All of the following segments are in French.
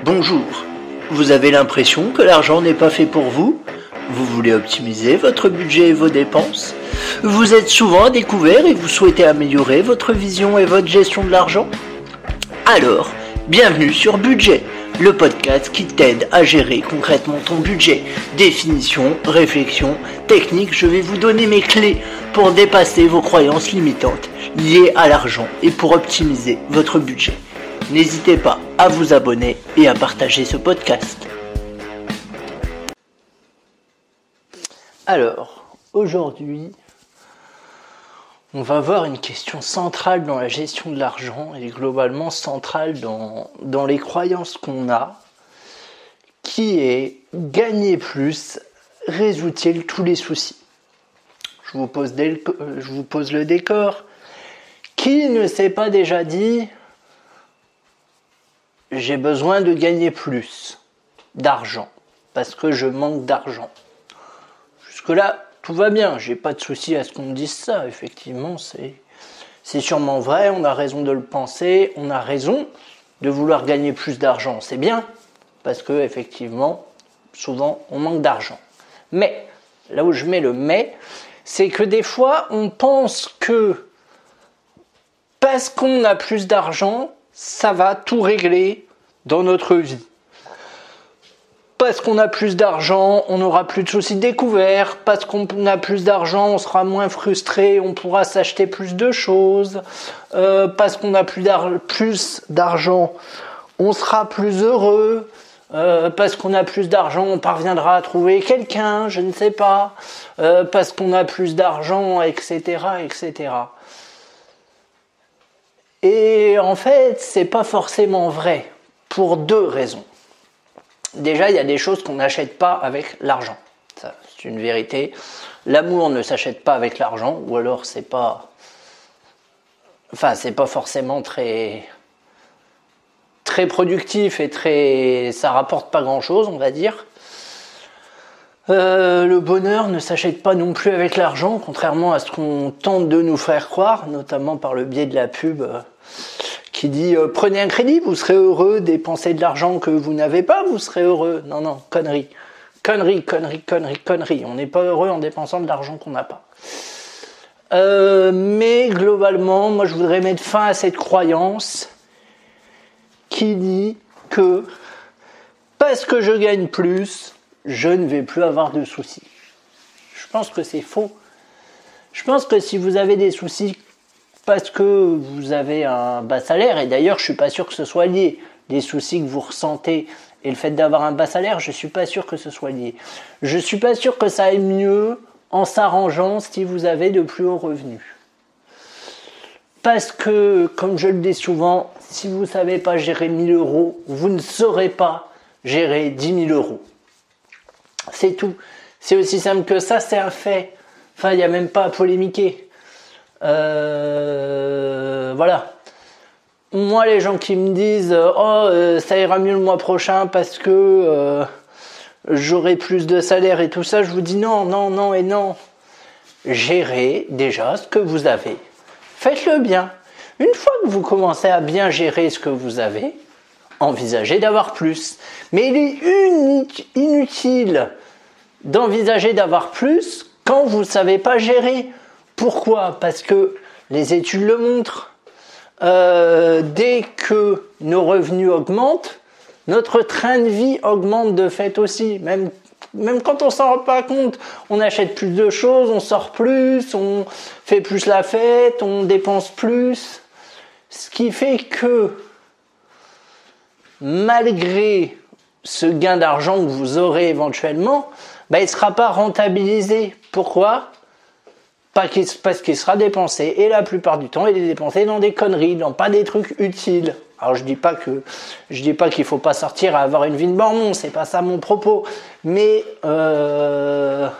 Bonjour, vous avez l'impression que l'argent n'est pas fait pour vous? Vous voulez optimiser votre budget et vos dépenses? Vous êtes souvent à découvert et vous souhaitez améliorer votre vision et votre gestion de l'argent? Alors, bienvenue sur Budget, le podcast qui t'aide à gérer concrètement ton budget. Définition, réflexion, technique, je vais vous donner mes clés pour dépasser vos croyances limitantes liées à l'argent et pour optimiser votre budget. N'hésitez pas à vous abonner et à partager ce podcast. Alors, aujourd'hui, on va voir une question centrale dans la gestion de l'argent et globalement centrale dans les croyances qu'on a, qui est gagner plus résout-il tous les soucis? Je vous pose le décor. Qui ne s'est pas déjà dit « j'ai besoin de gagner plus d'argent parce que je manque d'argent ». Jusque-là, tout va bien, j'ai pas de souci à ce qu'on me dise ça, effectivement, c'est sûrement vrai, on a raison de le penser, on a raison de vouloir gagner plus d'argent, c'est bien, parce que effectivement, souvent, on manque d'argent. Mais, là où je mets le mais, c'est que des fois, on pense que parce qu'on a plus d'argent, ça va tout régler dans notre vie. Parce qu'on a plus d'argent, on n'aura plus de soucis de découvert. Parce qu'on a plus d'argent, on sera moins frustré, on pourra s'acheter plus de choses. Parce qu'on a plus d'argent, on sera plus heureux. Parce qu'on a plus d'argent, on parviendra à trouver quelqu'un, je ne sais pas. Parce qu'on a plus d'argent, etc., etc. Et en fait, c'est pas forcément vrai, pour deux raisons. Déjà, il y a des choses qu'on n'achète pas avec l'argent. Ça, c'est une vérité. L'amour ne s'achète pas avec l'argent, ou alors c'est pas forcément très productif et ça rapporte pas grand-chose, on va dire. Le bonheur ne s'achète pas non plus avec l'argent, contrairement à ce qu'on tente de nous faire croire, notamment par le biais de la pub qui dit prenez un crédit, vous serez heureux, dépensez de l'argent que vous n'avez pas, vous serez heureux. Non, connerie. On n'est pas heureux en dépensant de l'argent qu'on n'a pas. Mais globalement, moi je voudrais mettre fin à cette croyance qui dit que parce que je gagne plus, je ne vais plus avoir de soucis. Je pense que c'est faux. Je pense que si vous avez des soucis parce que vous avez un bas salaire, et d'ailleurs je suis pas sûr que ce soit lié, les soucis que vous ressentez et le fait d'avoir un bas salaire, je suis pas sûr que ce soit lié. Je suis pas sûr que ça aille mieux en s'arrangeant si vous avez de plus hauts revenus. Parce que, comme je le dis souvent, si vous savez pas gérer 1000 euros, vous ne saurez pas gérer 10 000 euros. C'est tout. C'est aussi simple que ça, c'est un fait. Enfin, il n'y a même pas à polémiquer. Voilà. Moi, les gens qui me disent ça ira mieux le mois prochain parce que j'aurai plus de salaire et tout ça, je vous dis non et non. Gérez déjà ce que vous avez. Faites-le bien. Une fois que vous commencez à bien gérer ce que vous avez, envisagez d'avoir plus. Mais il est inutile d'envisager d'avoir plus quand vous ne savez pas gérer. Pourquoi? Parce que les études le montrent. Dès que nos revenus augmentent, notre train de vie augmente de fait aussi. Même quand on s'en rend pas compte, on achète plus de choses, on sort plus, on fait plus la fête, on dépense plus. Ce qui fait que malgré ce gain d'argent que vous aurez éventuellement, il ne sera pas rentabilisé. Pourquoi? Parce qu'il sera dépensé, et la plupart du temps, il est dépensé dans des conneries, dans pas des trucs utiles. Alors je dis pas qu'il faut pas sortir à avoir une vie de mormon, c'est pas ça mon propos. Mais voilà,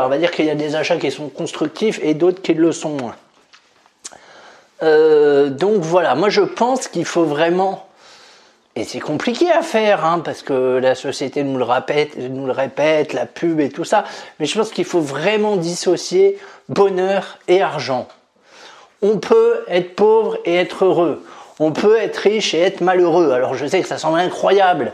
on va dire qu'il y a des achats qui sont constructifs et d'autres qui le sont moins. Donc voilà, moi je pense qu'il faut vraiment. Et c'est compliqué à faire, parce que la société nous le répète, la pub et tout ça. Mais je pense qu'il faut vraiment dissocier bonheur et argent. On peut être pauvre et être heureux. on peut être riche et être malheureux. Alors je sais que ça semble incroyable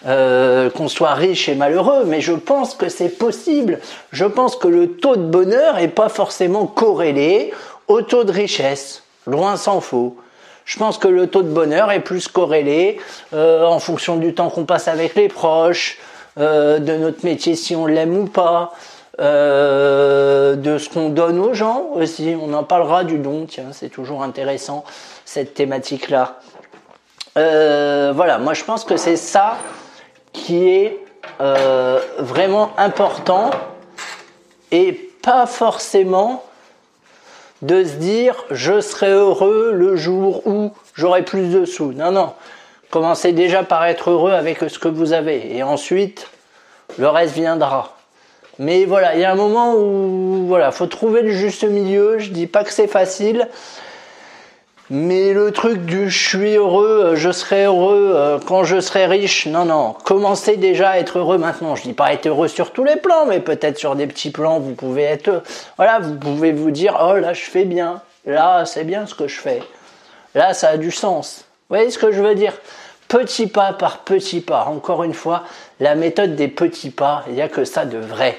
qu'on soit riche et malheureux, mais je pense que c'est possible. Je pense que le taux de bonheur n'est pas forcément corrélé au taux de richesse, loin s'en faut. Je pense que le taux de bonheur est plus corrélé en fonction du temps qu'on passe avec les proches, de notre métier si on l'aime ou pas, de ce qu'on donne aux gens aussi. On en parlera du don, tiens, c'est toujours intéressant cette thématique-là. Voilà, moi je pense que c'est ça qui est vraiment important et pas forcément de se dire je serai heureux le jour où j'aurai plus de sous. Non, non. Commencez déjà par être heureux avec ce que vous avez et ensuite le reste viendra. Mais voilà, il y a un moment où voilà, faut trouver le juste milieu. Je dis pas que c'est facile, mais le truc du je suis heureux, je serai heureux quand je serai riche, non, non. Commencez déjà à être heureux maintenant. Je dis pas être heureux sur tous les plans, mais peut-être sur des petits plans, vous pouvez être, voilà, vous pouvez vous dire, oh là, je fais bien. Là, c'est bien ce que je fais. Là, ça a du sens. Vous voyez ce que je veux dire? Petit pas par petit pas. Encore une fois, la méthode des petits pas, il n'y a que ça de vrai.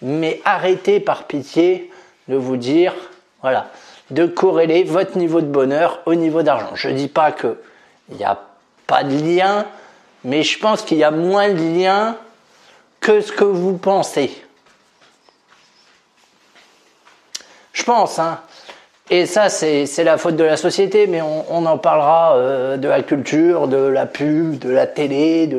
Mais arrêtez par pitié de vous dire, voilà, de corréler votre niveau de bonheur au niveau d'argent. Je ne dis pas qu'il n'y a pas de lien, mais je pense qu'il y a moins de lien que ce que vous pensez. Je pense, hein. Et ça, c'est la faute de la société, mais on en parlera de la culture, de la pub, de la télé,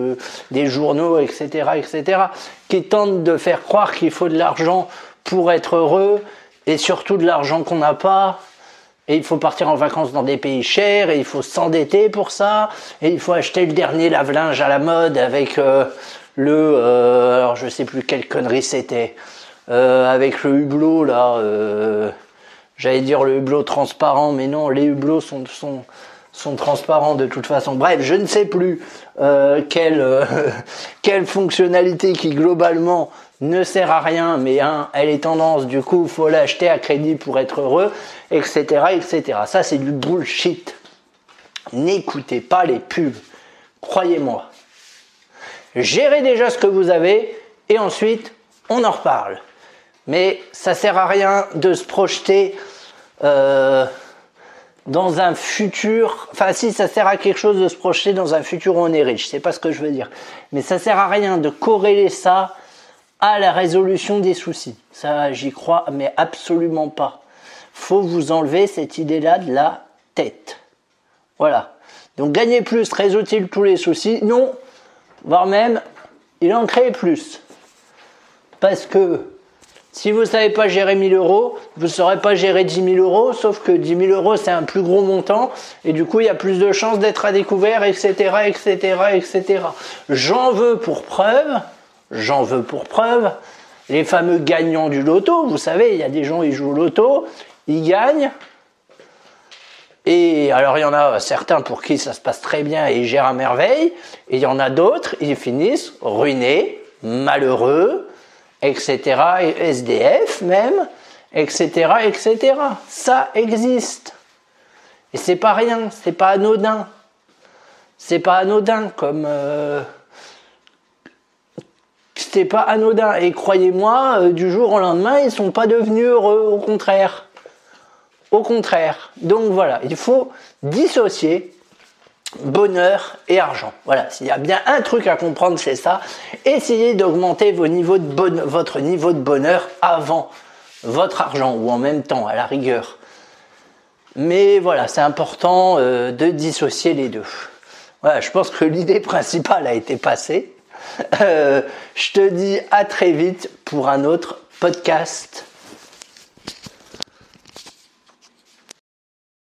des journaux, etc., etc., qui tentent de faire croire qu'il faut de l'argent pour être heureux, et surtout de l'argent qu'on n'a pas, et il faut partir en vacances dans des pays chers, et il faut s'endetter pour ça, et il faut acheter le dernier lave-linge à la mode avec alors je sais plus quelle connerie c'était, avec le hublot là, j'allais dire le hublot transparent, mais non, les hublots sont transparents de toute façon. Bref, je ne sais plus quelle fonctionnalité qui globalement ne sert à rien, mais elle est tendance, du coup, il faut l'acheter à crédit pour être heureux, etc., etc. Ça, c'est du bullshit. N'écoutez pas les pubs, croyez-moi. Gérez déjà ce que vous avez, et ensuite, on en reparle. Mais ça sert à rien de se projeter dans un futur, enfin si, ça sert à quelque chose de se projeter dans un futur où on est riche, c'est pas ce que je veux dire, mais ça sert à rien de corréler ça à la résolution des soucis. Ça, j'y crois, mais absolument pas. Faut vous enlever cette idée-là de la tête. Voilà. Donc gagner plus résout-il tous les soucis? Non, voire même, il en crée plus. Parce que si vous ne savez pas gérer 1000 euros, vous ne saurez pas gérer 10 000 euros, sauf que 10 000 euros, c'est un plus gros montant, et du coup, il y a plus de chances d'être à découvert, etc., etc., etc. J'en veux pour preuve, les fameux gagnants du loto. Vous savez, il y a des gens, ils jouent au loto, ils gagnent, et alors il y en a certains pour qui ça se passe très bien et ils gèrent à merveille, et il y en a d'autres, ils finissent ruinés, malheureux, etc., SDF même, etc., etc. Ça existe. Et c'est pas rien, c'est pas anodin. C'est pas anodin comme... C'était pas anodin. Et croyez-moi, du jour au lendemain, ils sont pas devenus heureux, au contraire. Au contraire. Donc voilà, il faut dissocier bonheur et argent. Voilà, s'il y a bien un truc à comprendre, c'est ça. Essayez d'augmenter votre niveau de bonheur avant votre argent, ou en même temps, à la rigueur. Mais voilà, c'est important de dissocier les deux. Voilà, je pense que l'idée principale a été passée. Je te dis à très vite pour un autre podcast.